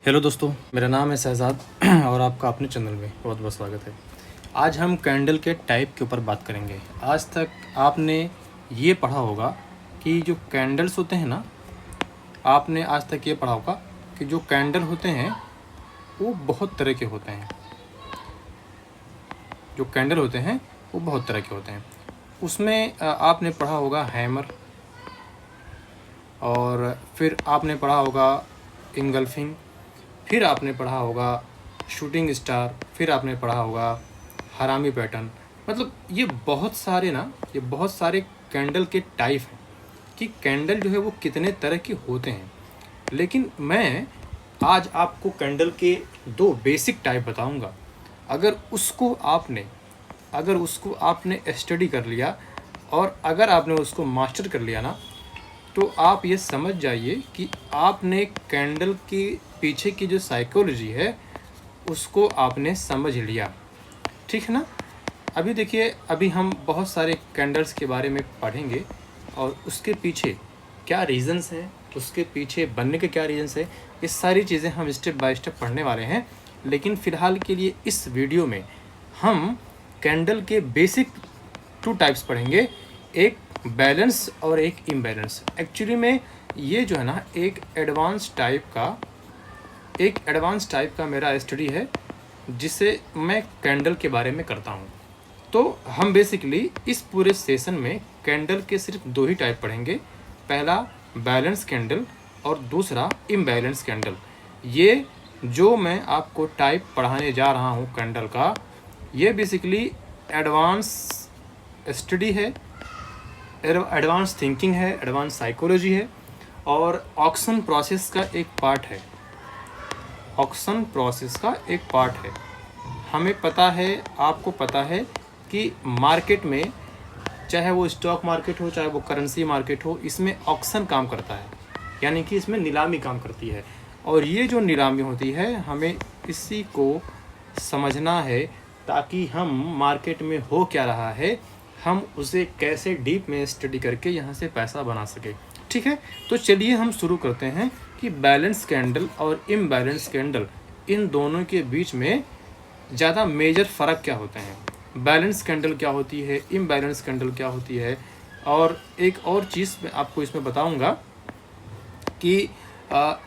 Hello दोस्तों, मेरा नाम है शहजाद और आपका अपने चैनल में बहुत बहुत स्वागत है। आज हम कैंडल के टाइप के ऊपर बात करेंगे। आज तक आपने ये पढ़ा होगा कि जो कैंडल्स होते हैं ना, आपने आज तक ये पढ़ा होगा कि जो कैंडल होते हैं वो बहुत तरह के होते हैं। जो कैंडल होते हैं वो बहुत तरह के होते हैं। उसमें आपने पढ़ा होगा हैमर, और फिर आपने पढ़ा होगा इंगल्फिंग, फिर आपने पढ़ा होगा शूटिंग स्टार, फिर आपने पढ़ा होगा हरामी पैटर्न। मतलब ये बहुत सारे कैंडल के टाइप हैं कि कैंडल जो है वो कितने तरह के होते हैं। लेकिन मैं आज आपको कैंडल के दो बेसिक टाइप बताऊंगा। अगर उसको आपने स्टडी कर लिया और अगर आपने उसको मास्टर कर लिया ना, तो आप ये समझ जाइए कि आपने कैंडल के पीछे की जो साइकोलॉजी है उसको आपने समझ लिया। ठीक है ना। अभी देखिए, अभी हम बहुत सारे कैंडल्स के बारे में पढ़ेंगे और उसके पीछे क्या रीज़न्स हैं, उसके पीछे बनने के क्या रीज़न्स है, ये सारी चीज़ें हम स्टेप बाय स्टेप पढ़ने वाले हैं। लेकिन फ़िलहाल के लिए इस वीडियो में हम कैंडल के बेसिक टू टाइप्स पढ़ेंगे, एक बैलेंस और एक इम्बैलेंस। एक्चुअली में ये जो है ना एक एडवांस टाइप का मेरा स्टडी है जिसे मैं कैंडल के बारे में करता हूँ। तो हम बेसिकली इस पूरे सेशन में कैंडल के सिर्फ दो ही टाइप पढ़ेंगे, पहला बैलेंस कैंडल और दूसरा इम्बैलेंस कैंडल। ये जो मैं आपको टाइप पढ़ाने जा रहा हूँ कैंडल का, ये बेसिकली एडवांस स्टडी है, एडवांस थिंकिंग है, एडवांस साइकोलॉजी है और ऑक्शन प्रोसेस का एक पार्ट है। हमें पता है, आपको पता है कि मार्केट में, चाहे वो स्टॉक मार्केट हो चाहे वो करेंसी मार्केट हो, इसमें ऑक्शन काम करता है, यानी कि इसमें नीलामी काम करती है। और ये जो नीलामी होती है हमें इसी को समझना है ताकि हम मार्केट में हो क्या रहा है, हम उसे कैसे डीप में स्टडी करके यहाँ से पैसा बना सके। ठीक है, तो चलिए हम शुरू करते हैं कि बैलेंस कैंडल और इम्बैलेंस कैंडल, इन दोनों के बीच में ज़्यादा मेजर फ़र्क क्या होते हैं, बैलेंस कैंडल क्या होती है, इम्बैलेंस कैंडल क्या होती है। और एक और चीज़ मैं आपको इसमें बताऊंगा कि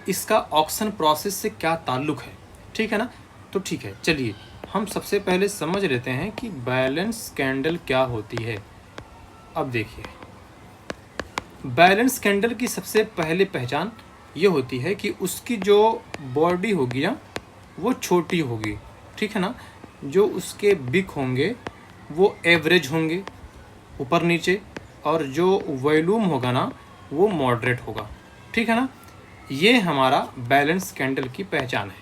इसका ऑक्शन प्रोसेस से क्या ताल्लुक़ है। ठीक है ना। तो ठीक है, चलिए हम सबसे पहले समझ लेते हैं कि बैलेंस कैंडल क्या होती है। अब देखिए, बैलेंस कैंडल की सबसे पहले पहचान ये होती है कि उसकी जो बॉडी होगी ना वो छोटी होगी। ठीक है ना। जो उसके बिक होंगे वो एवरेज होंगे, ऊपर नीचे, और जो वॉल्यूम होगा ना वो मॉडरेट होगा। ठीक है ना। ये हमारा बैलेंस कैंडल की पहचान है।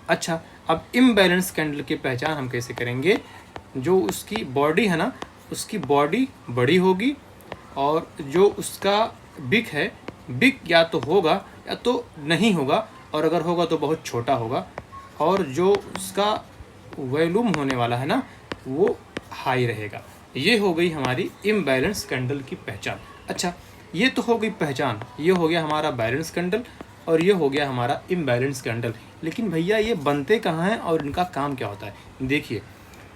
अच्छा, अब इम्बैलेंस कैंडल की पहचान हम कैसे करेंगे। जो उसकी बॉडी है ना, उसकी बॉडी बड़ी होगी और जो उसका बिक है, बिक या तो होगा या तो नहीं होगा, और अगर होगा तो बहुत छोटा होगा, और जो उसका वॉल्यूम होने वाला है ना वो हाई रहेगा। ये हो गई हमारी इम्बैलेंस कैंडल की पहचान। अच्छा, ये तो हो गई पहचान, ये हो गया हमारा बैलेंस कैंडल और ये हो गया हमारा इम्बैलेंस कैंडल। लेकिन भैया ये बनते कहाँ हैं और इनका काम क्या होता है। देखिए,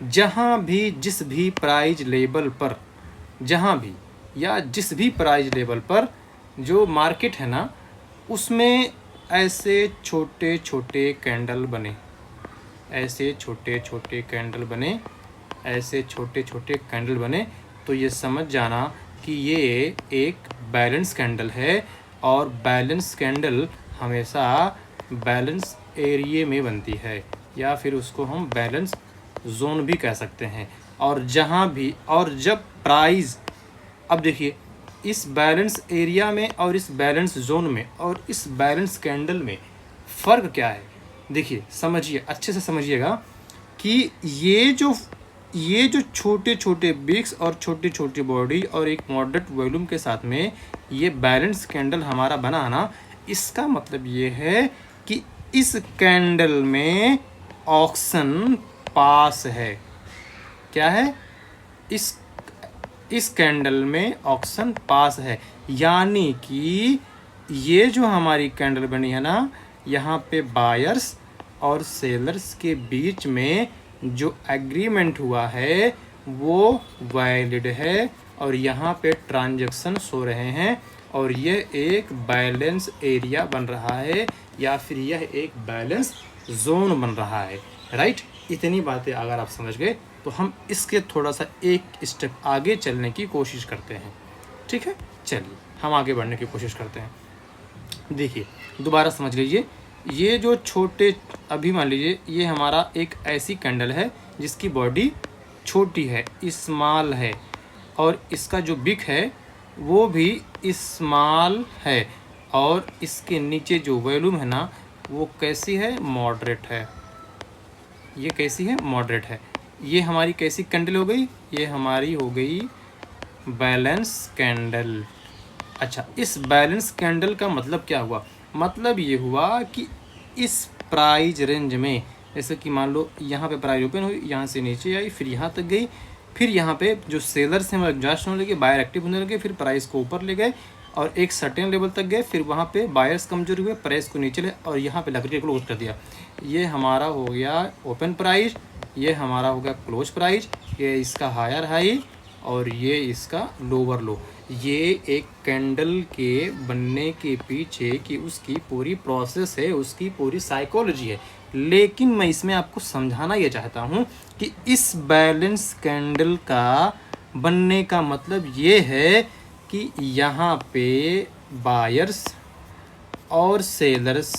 जहाँ भी जिस भी प्राइस लेवल पर, जहाँ भी या जिस भी प्राइस लेवल पर जो मार्केट है ना, उसमें ऐसे छोटे छोटे कैंडल बने, ऐसे छोटे छोटे कैंडल बने, तो ये समझ जाना कि ये एक बैलेंस कैंडल है। और बैलेंस कैंडल हमेशा बैलेंस एरिया में बनती है, या फिर उसको हम बैलेंस जोन भी कह सकते हैं। और जहाँ भी, और जब प्राइस, अब देखिए इस बैलेंस एरिया में और इस बैलेंस जोन में और इस बैलेंस कैंडल में फ़र्क क्या है। देखिए, समझिए, अच्छे से समझिएगा कि ये जो छोटे छोटे बिक्स और छोटी छोटी बॉडी और एक मॉडरेट वॉल्यूम के साथ में ये बैलेंस कैंडल हमारा बना ना, इसका मतलब ये है कि इस कैंडल में ऑक्शन पास है। क्या है, इस कैंडल में ऑक्शन पास है, यानी कि ये जो हमारी कैंडल बनी है ना, यहाँ पे बायर्स और सेलर्स के बीच में जो एग्रीमेंट हुआ है वो वैलिड है और यहाँ पे ट्रांजैक्शंस हो रहे हैं और यह एक बैलेंस एरिया बन रहा है या फिर यह एक बैलेंस जोन बन रहा है, राइट। इतनी बातें अगर आप समझ गए तो हम इसके थोड़ा सा एक स्टेप आगे चलने की कोशिश करते हैं, ठीक है। चलिए हम आगे बढ़ने की कोशिश करते हैं। देखिए दोबारा समझ लीजिए, ये जो छोटे, अभी मान लीजिए ये हमारा एक ऐसी कैंडल है जिसकी बॉडी छोटी है, स्मॉल है, और इसका जो बिक है वो भी स्मॉल है, और इसके नीचे जो वॉल्यूम है ना वो कैसी है, मॉडरेट है। ये कैसी है, मॉडरेट है। ये हमारी कैसी कैंडल हो गई, ये हमारी हो गई बैलेंस कैंडल। अच्छा, इस बैलेंस कैंडल का मतलब क्या हुआ, मतलब ये हुआ कि इस प्राइस रेंज में, जैसे कि मान लो यहाँ पे प्राइस ओपन हुई, यहाँ से नीचे आई, फिर यहाँ तक गई, फिर यहाँ पे जो सेलर्स हैं वो एग्जॉस्ट होने लगे, बायर एक्टिव होने लगे, फिर प्राइस को ऊपर ले गए और एक सर्टेन लेवल तक गए, फिर वहाँ पे बायर्स कमजोर हुए, प्राइस को नीचे ले और यहाँ पे लकड़ी क्लोज कर दिया। ये हमारा हो गया ओपन प्राइस, ये हमारा हो गया क्लोज प्राइस, ये इसका हायर हाई और ये इसका लोअर लो। ये एक कैंडल के बनने के पीछे की उसकी पूरी प्रोसेस है, उसकी पूरी साइकोलॉजी है। लेकिन मैं इसमें आपको समझाना ये चाहता हूँ कि इस बैलेंस कैंडल का बनने का मतलब ये है कि यहाँ पे बायर्स और सेलर्स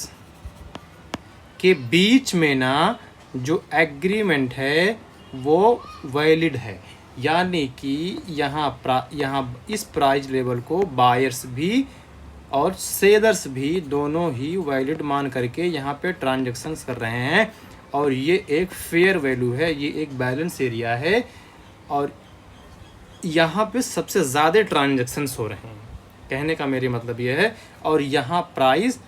के बीच में ना जो एग्रीमेंट है वो वैलिड है, यानी कि यहाँ इस प्राइस लेवल को बायर्स भी और सेलर्स भी दोनों ही वैलिड मान करके यहाँ पे ट्रांजैक्शंस कर रहे हैं और ये एक फेयर वैल्यू है, ये एक बैलेंस एरिया है और यहाँ पे सबसे ज़्यादा ट्रांजैक्शंस हो रहे हैं। कहने का मेरी मतलब ये है, और यहाँ प्राइस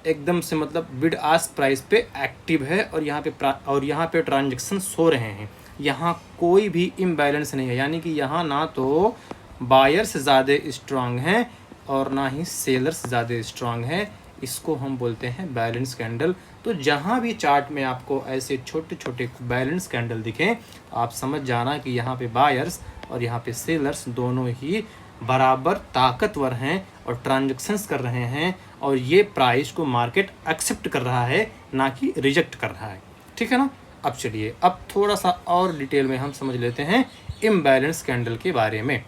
एकदम से मतलब बिड आस्क प्राइस पे एक्टिव है और यहाँ पे ट्रांजैक्शंस हो रहे हैं। यहाँ कोई भी इम्बैलेंस नहीं है, यानी कि यहाँ ना तो बायर्स ज़्यादा स्ट्रांग हैं और ना ही सेलर्स ज़्यादा स्ट्रांग है। इसको हम बोलते हैं बैलेंस कैंडल। तो जहाँ भी चार्ट में आपको ऐसे छोटे छोटे बैलेंस कैंडल दिखें, आप समझ जाना कि यहाँ पे बायर्स और यहाँ पे सेलर्स दोनों ही बराबर ताकतवर हैं और ट्रांजैक्शंस कर रहे हैं और ये प्राइस को मार्केट एक्सेप्ट कर रहा है, ना कि रिजेक्ट कर रहा है, ठीक है ना। अब चलिए अब थोड़ा सा और डिटेल में हम समझ लेते हैं इम्बैलेंस कैंडल के बारे में।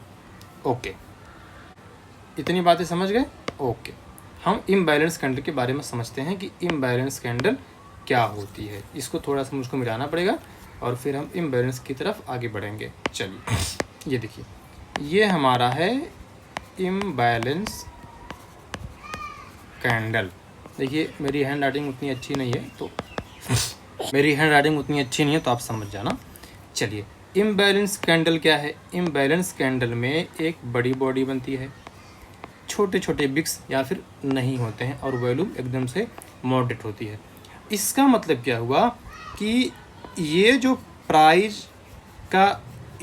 ओके, इतनी बातें समझ गए। ओके, हम इम्बैलेंस कैंडल के बारे में समझते हैं कि इम्बैलेंस कैंडल क्या होती है। इसको थोड़ा सा मुझको मिलाना पड़ेगा और फिर हम इम्बैलेंस की तरफ आगे बढ़ेंगे। चलिए ये देखिए, ये हमारा है इम्बैलेंस कैंडल। देखिए मेरी हैंड राइटिंग उतनी अच्छी नहीं है तो आप समझ जाना। चलिए इम्बैलेंस कैंडल क्या है। इम्बैलेंस कैंडल में एक बड़ी बॉडी बनती है, छोटे छोटे बिक्स या फिर नहीं होते हैं और वॉल्यूम एकदम से मॉडरेट होती है। इसका मतलब क्या हुआ कि ये जो प्राइस का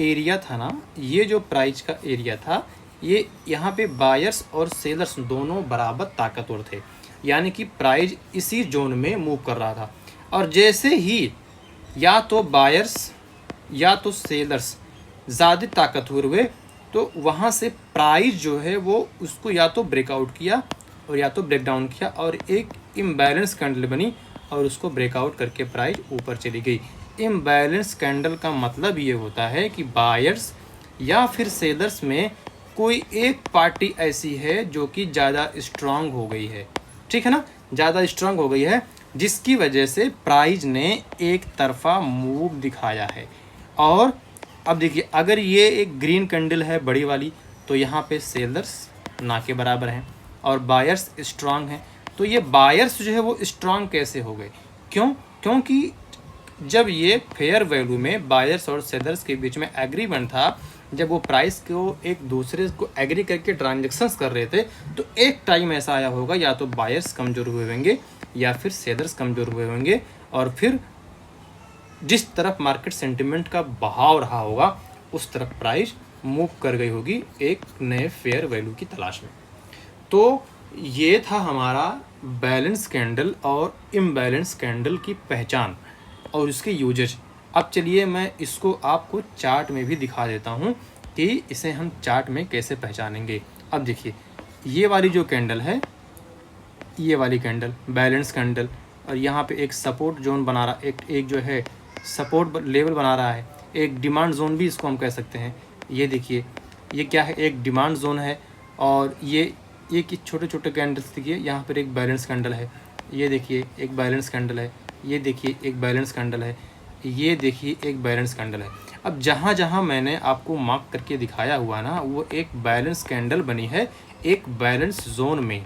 एरिया था ना, ये जो प्राइस का एरिया था, ये यहाँ पे बायर्स और सेलर्स दोनों बराबर ताकतवर थे, यानी कि प्राइस इसी जोन में मूव कर रहा था। और जैसे ही या तो बायर्स या तो सेलर्स ज़्यादा ताकतवर हुए तो वहाँ से प्राइस जो है वो उसको या तो ब्रेकआउट किया और या तो ब्रेक डाउन किया और एक इम्बैलेंस कैंडल बनी और उसको ब्रेकआउट करके प्राइस ऊपर चली गई। इम्बैलेंस कैंडल का मतलब ये होता है कि बायर्स या फिर सेलर्स में कोई एक पार्टी ऐसी है जो कि ज़्यादा स्ट्रांग हो गई है, ठीक है ना, ज़्यादा स्ट्रांग हो गई है, जिसकी वजह से प्राइस ने एक तरफा मूव दिखाया है। और अब देखिए, अगर ये एक ग्रीन कैंडल है बड़ी वाली, तो यहाँ पे सेलर्स ना के बराबर हैं और बायर्स स्ट्रांग हैं। तो ये बायर्स जो है वो स्ट्रांग कैसे हो गए, क्योंकि जब ये फेयर वैल्यू में बायर्स और सेलर्स के बीच में एग्रीमेंट था, जब वो प्राइस को एक दूसरे को एग्री करके ट्रांजैक्शंस कर रहे थे, तो एक टाइम ऐसा आया होगा या तो बायर्स कमज़ोर हुए होंगे या फिर सेलर्स कमज़ोर हुए होंगे और फिर जिस तरफ मार्केट सेंटिमेंट का बहाव रहा होगा उस तरफ प्राइस मूव कर गई होगी एक नए फेयर वैल्यू की तलाश में। तो ये था हमारा बैलेंस कैंडल और इम्बैलेंस कैंडल की पहचान और इसके यूजेज। अब चलिए मैं इसको आपको चार्ट में भी दिखा देता हूँ कि इसे हम चार्ट में कैसे पहचानेंगे। अब देखिए, ये वाली जो कैंडल है, ये वाली कैंडल बैलेंस कैंडल, और यहाँ पे एक सपोर्ट जोन बना रहा, एक जो है सपोर्ट लेवल बना रहा है, एक डिमांड जोन भी इसको हम कह सकते हैं। ये देखिए, ये क्या है, एक डिमांड जोन है। और ये कि छोटे छोटे कैंडल्स देखिए, यहाँ पर एक बैलेंस कैंडल है, ये देखिए एक बैलेंस कैंडल है, ये देखिए एक बैलेंस कैंडल है, ये देखिए एक बैलेंस कैंडल है। अब जहाँ जहाँ मैंने आपको मार्क करके दिखाया हुआ ना, वो एक बैलेंस कैंडल बनी है एक बैलेंस जोन में।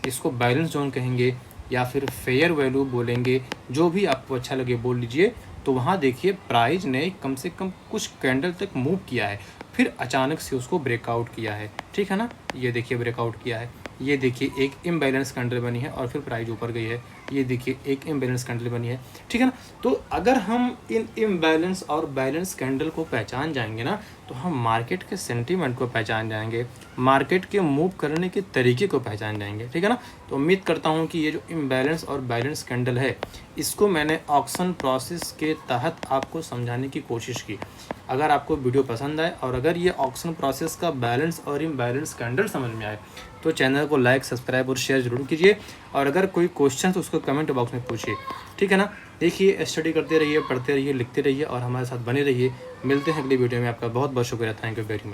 इसको बैलेंस जोन कहेंगे या फिर फेयर वैल्यू बोलेंगे, जो भी आपको अच्छा लगे बोल लीजिए। तो वहाँ देखिए प्राइस ने कम से कम कुछ कैंडल तक मूव किया है, फिर अचानक से उसको ब्रेकआउट किया है, ठीक है ना। ये देखिए ब्रेकआउट किया है, ये देखिए एक इम्बैलेंस कैंडल बनी है और फिर प्राइस ऊपर गई है, ये देखिए एक इम्बैलेंस कैंडल बनी है, ठीक है ना। तो अगर हम इन इम्बैलेंस और बैलेंस कैंडल को पहचान जाएंगे ना, तो हम मार्केट के सेंटीमेंट को पहचान जाएंगे, मार्केट के मूव करने के तरीके को पहचान जाएंगे, ठीक है ना। तो उम्मीद करता हूँ कि ये जो इम्बैलेंस और बैलेंस कैंडल है, इसको मैंने ऑक्शन प्रोसेस के तहत आपको समझाने की कोशिश की। अगर आपको वीडियो पसंद आए और अगर ये ऑक्शन प्रोसेस का बैलेंस और इम्बैलेंस कैंडल समझ में आए, तो चैनल को लाइक, सब्सक्राइब और शेयर जरूर कीजिए। और अगर कोई क्वेश्चन तो उसको कमेंट बॉक्स में पूछिए, ठीक है ना। देखिए, स्टडी करते रहिए, पढ़ते रहिए, लिखते रहिए और हमारे साथ बने रहिए। मिलते हैं अगली वीडियो में। आपका बहुत बहुत शुक्रिया। Thank you very much.